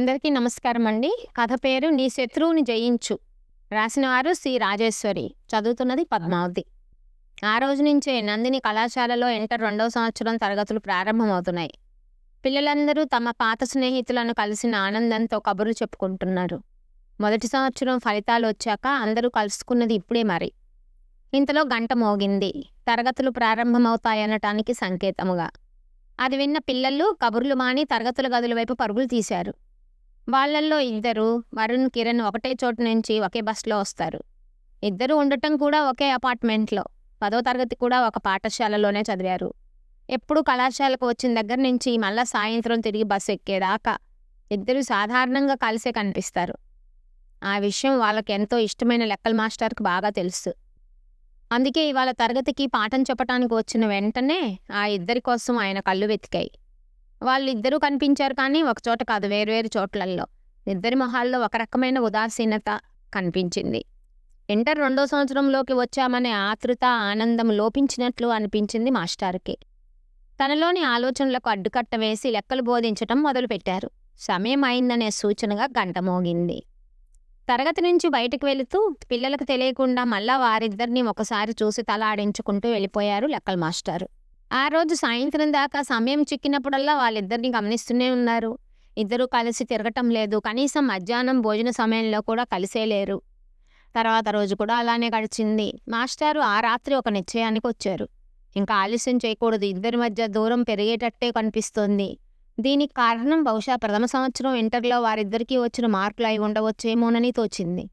అందరికీ నమస్కారం అండి. కథ పేరు నీ శత్రువుని జయించు. రాసిన వారు సి రాజేశ్వరి. చదువుతున్నది పద్మావతి. ఆ రోజు నుంచే నందిని కళాశాలలో ఇంటర్ 2వ సంవత్సరం తరగతులు ప్రారంభమవుతున్నాయి. పిల్లలందరూ తమ పాత స్నేహితులను కలిసిన ఆనందంతో కబుర్లు చెప్పుకుంటున్నారు. మొదటి సంవత్సరం ఫలితాలు వచ్చాక అందరూ కలుసుకున్నది ఇప్పుడే మరి. ఇంతలో గంట మోగింది. తరగతులు ప్రారంభమవుతాయనటానికి సంకేతముగా. అది విన్న పిల్లలు కబుర్లు మాని తరగతుల గదుల వైపు పరుగులు తీశారు. వాళ్ళల్లో ఇద్దరు, వరుణ్, కిరణ్ ఒకటే చోటు నుంచి ఒకే బస్సులో వస్తారు. ఇద్దరు ఉండటం కూడా ఒకే అపార్ట్మెంట్లో. 10వ తరగతి కూడా ఒక పాఠశాలలోనే చదివారు. ఎప్పుడు కళాశాలకు వచ్చిన దగ్గర నుంచి మళ్ళా సాయంత్రం తిరిగి బస్సు ఎక్కేదాకా ఇద్దరు సాధారణంగా కలిసే కనిపిస్తారు. ఆ విషయం వాళ్ళకి ఎంతో ఇష్టమైన లెక్కల మాస్టర్కి బాగా తెలుసు. అందుకే ఇవాళ తరగతికి పాఠం చెప్పటానికి వచ్చిన వెంటనే ఆ ఇద్దరి కోసం ఆయన కళ్ళు వెతికాయి. వాళ్ళిద్దరూ కనిపించారు, కానీ ఒకచోట కాదు, వేర్వేరు చోట్లల్లో. ఇద్దరి మొహాల్లో ఒక రకమైన ఉదాసీనత కనిపించింది. ఇంటర్ 2వ సంవత్సరంలోకి వచ్చామనే ఆతృత, ఆనందం లోపించినట్లు అనిపించింది మాస్టారుకి. తనలోని ఆలోచనలకు అడ్డుకట్ట వేసి లెక్కలు బోధించటం మొదలుపెట్టారు. సమయం అయిందనే సూచనగా గంట మోగింది. తరగతి నుంచి బయటకు వెళుతూ పిల్లలకు తెలియకుండా మళ్ళా వారిద్దరినీ ఒకసారి చూసి తల ఆడించుకుంటూ వెళ్ళిపోయారు లెక్కల మాస్టారు. ఆ రోజు సాయంత్రం దాకా సమయం చిక్కినప్పుడల్లా వాళ్ళిద్దరిని గమనిస్తూనే ఉన్నారు. ఇద్దరూ కలిసి తిరగటం లేదు. కనీసం మధ్యాహ్నం భోజన సమయంలో కూడా కలిసే లేరు. తర్వాత రోజు కూడా అలానే గడిచింది. మాస్టారు ఆ రాత్రి ఒక నిశ్చయానికి వచ్చారు. ఇంకా ఆలస్యం చేయకూడదు. ఇద్దరి మధ్య దూరం పెరిగేటట్టే కనిపిస్తోంది. దీనికి కారణం బహుశా ప్రథమ సంవత్సరం ఇంటర్లో వారిద్దరికీ వచ్చిన మార్కులు అయి ఉండవచ్చేమోనని తోచింది.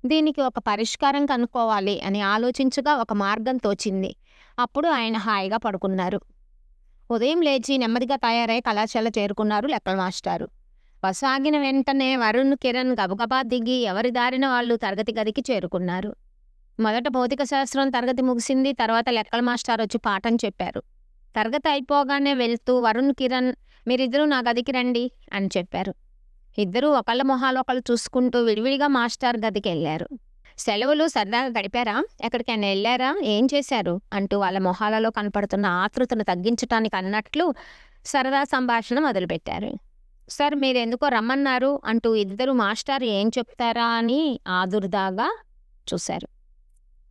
దీనికి ఒక పరిష్కారం కనుక్కోవాలి అని ఆలోచించగా ఒక మార్గం తోచింది. అప్పుడు ఆయన హాయిగా పడుకున్నారు. ఉదయం లేచి నెమ్మదిగా తయారై కళాశాల చేరుకున్నారు లెక్కల మాస్టారు. బస్సు ఆగిన వెంటనే వరుణ్, కిరణ్ గబగబా దిగి ఎవరి దారిన వాళ్ళు తరగతి గదికి చేరుకున్నారు. మొదట భౌతిక శాస్త్రం తరగతి ముగిసింది. తర్వాత లెక్కల మాస్టర్ వచ్చి పాఠం చెప్పారు. తరగతి అయిపోగానే వెళ్తూ వరుణ్, కిరణ్ మీరిద్దరూ నా గదికి రండి అని చెప్పారు. ఇద్దరూ ఒకళ్ళ మొహాలు ఒకళ్ళు చూసుకుంటూ విడివిడిగా మాస్టర్ గదికి వెళ్ళారు. సెలవులు సరదాగా గడిపారా? ఎక్కడికైనా వెళ్ళారా? ఏం చేశారు? అంటూ వాళ్ళ మొహాలలో కనపడుతున్న ఆతృతను తగ్గించటానికి అన్నట్లు సరదా సంభాషణ మొదలుపెట్టారు. సార్ మీరెందుకో రమ్మన్నారు అంటూ ఇద్దరు మాస్టర్ ఏం చెప్తారా అని ఆదుర్దాగా చూశారు.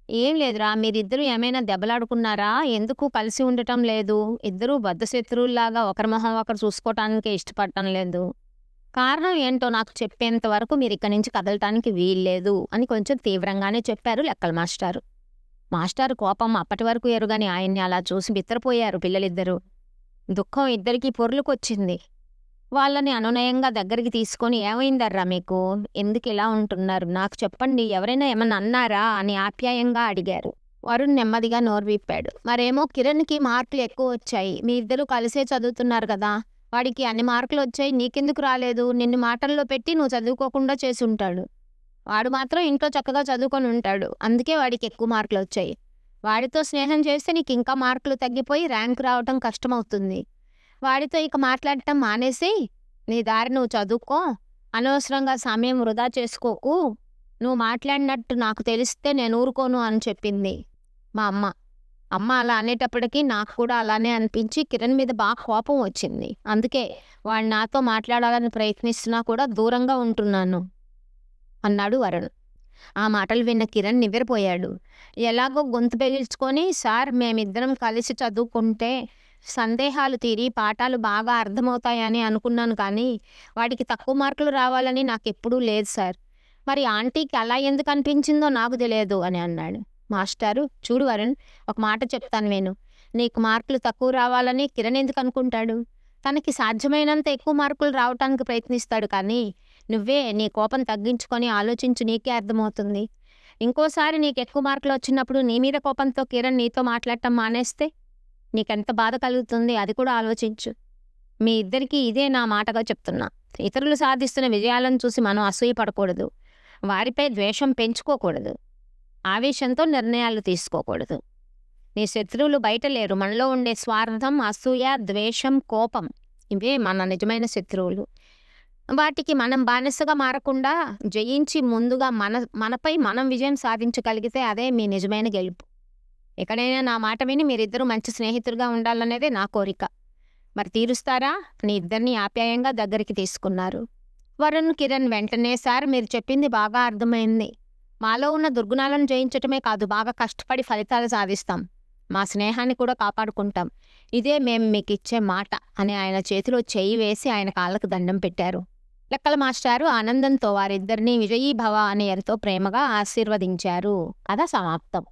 ఏం లేదురా, మీరిద్దరూ ఏమైనా దెబ్బలాడుకున్నారా? ఎందుకు కలిసి ఉండటం లేదు? ఇద్దరూ బద్ధశత్రువుల్లాగా ఒకరి మొహం ఒకరు చూసుకోవటానికే ఇష్టపడటం లేదు. కారణం ఏంటో నాకు చెప్పేంత వరకు మీరు ఇక్కడి నుంచి కదలటానికి వీల్లేదు అని కొంచెం తీవ్రంగానే చెప్పారు లెక్కల మాస్టారు. మాస్టారు కోపం అప్పటి వరకు ఎరుగని ఆయన్ని అలా చూసి బిత్తరపోయారు పిల్లలిద్దరూ. దుఃఖం ఇద్దరికీ పొర్లుకొచ్చింది. వాళ్ళని అనునయంగా దగ్గరికి తీసుకొని ఏమైందర్రా మీకు? ఎందుకు ఇలా ఉంటున్నారు? నాకు చెప్పండి, ఎవరైనా ఏమన్నా అన్నారా అని ఆప్యాయంగా అడిగారు. వరుణ్ నెమ్మదిగా నోరు విప్పాడు. మరేమో కిరణ్కి మార్కులు ఎక్కువ వచ్చాయి. మీ ఇద్దరు కలిసే చదువుతున్నారు కదా, వాడికి అన్ని మార్కులు వచ్చాయి, నీకెందుకు రాలేదు? నిన్ను మాటల్లో పెట్టి నువ్వు చదువుకోకుండా చేసి ఉంటాడు. వాడు మాత్రం ఇంట్లో చక్కగా చదువుకొని ఉంటాడు, అందుకే వాడికి ఎక్కువ మార్కులు వచ్చాయి. వాడితో స్నేహం చేస్తే నీకు ఇంకా మార్కులు తగ్గిపోయి ర్యాంకు రావటం కష్టమవుతుంది. వాడితో ఇక మాట్లాడటం మానేసి నీ దారి నువ్వు చదువుకో, అనవసరంగా సమయం వృధా చేసుకోకు. నువ్వు మాట్లాడినట్టు నాకు తెలిస్తే నేను ఊరుకోను అని చెప్పింది మా అమ్మ. అమ్మ అలా అనేటప్పటికీ నాకు కూడా అలానే అనిపించి కిరణ్ మీద బాగా కోపం వచ్చింది. అందుకే వాడు నాతో మాట్లాడాలని ప్రయత్నిస్తున్నా కూడా దూరంగా ఉంటున్నాను అన్నాడు వరుణ్. ఆ మాటలు విన్న కిరణ్ నివ్వెరపోయాడు. ఎలాగో గొంతు పెగిల్చుకొని, సార్ మేమిద్దరం కలిసి చదువుకుంటే సందేహాలు తీరి పాఠాలు బాగా అర్థమవుతాయని అనుకున్నాను, కానీ వాడికి తక్కువ మార్కులు రావాలని నాకెప్పుడూ లేదు సార్. మరి ఆంటీకి అలా ఎందుకు అనిపించిందో నాకు తెలియదు అని అన్నాడు. మాస్టారు, చూడు వరుణ్, ఒక మాట చెప్తాను విను. నీకు మార్కులు తక్కువ రావాలని కిరణ్ ఎందుకు అనుకుంటాడు? తనకి సాధ్యమైనంత ఎక్కువ మార్కులు రావటానికి ప్రయత్నిస్తాడు, కానీ నువ్వే నీ కోపం తగ్గించుకొని ఆలోచించు, నీకే అర్థమవుతుంది. ఇంకోసారి నీకు ఎక్కువ మార్కులు వచ్చినప్పుడు నీ మీద కోపంతో కిరణ్ నీతో మాట్లాడటం మానేస్తే నీకెంత బాధ కలుగుతుంది, అది కూడా ఆలోచించు. మీ ఇద్దరికీ ఇదే నా మాటగా చెప్తున్నా. ఇతరులు సాధిస్తున్న విజయాలను చూసి మనం అసూయపడకూడదు, వారిపై ద్వేషం పెంచుకోకూడదు, ఆవేశంతో నిర్ణయాలు తీసుకోకూడదు. నీ శత్రువులు బయట లేరు, మనలో ఉండే స్వార్థం, అసూయ, ద్వేషం, కోపం, ఇవే మన నిజమైన శత్రువులు. వాటికి మనం బానిసగా మారకుండా జయించి ముందుగా మనపై మనం విజయం సాధించగలిగితే అదే మీ నిజమైన గెలుపు. ఎక్కడైనా నా మాట విని మీరిద్దరూ మంచి స్నేహితులుగా ఉండాలనేదే నా కోరిక. మరి తీరుస్తారా? నీ ఇద్దరిని ఆప్యాయంగా దగ్గరికి తీసుకున్నారు. వరుణ్, కిరణ్ వెంటనే, సార్ మీరు చెప్పింది బాగా అర్థమైంది. మాలో ఉన్న దుర్గుణాలను జయించటమే కాదు, బాగా కష్టపడి ఫలితాలు సాధిస్తాం. మా స్నేహాన్ని కూడా కాపాడుకుంటాం. ఇదే మేం మీకిచ్చే మాట అని ఆయన చేతిలో చెయ్యి వేసి ఆయన కాళ్ళకు దండం పెట్టారు. లెక్కల మాస్టారు ఆనందంతో వారిద్దరినీ విజయీ భవ అని ఎంతో ప్రేమగా ఆశీర్వదించారు. కథ సమాప్తం.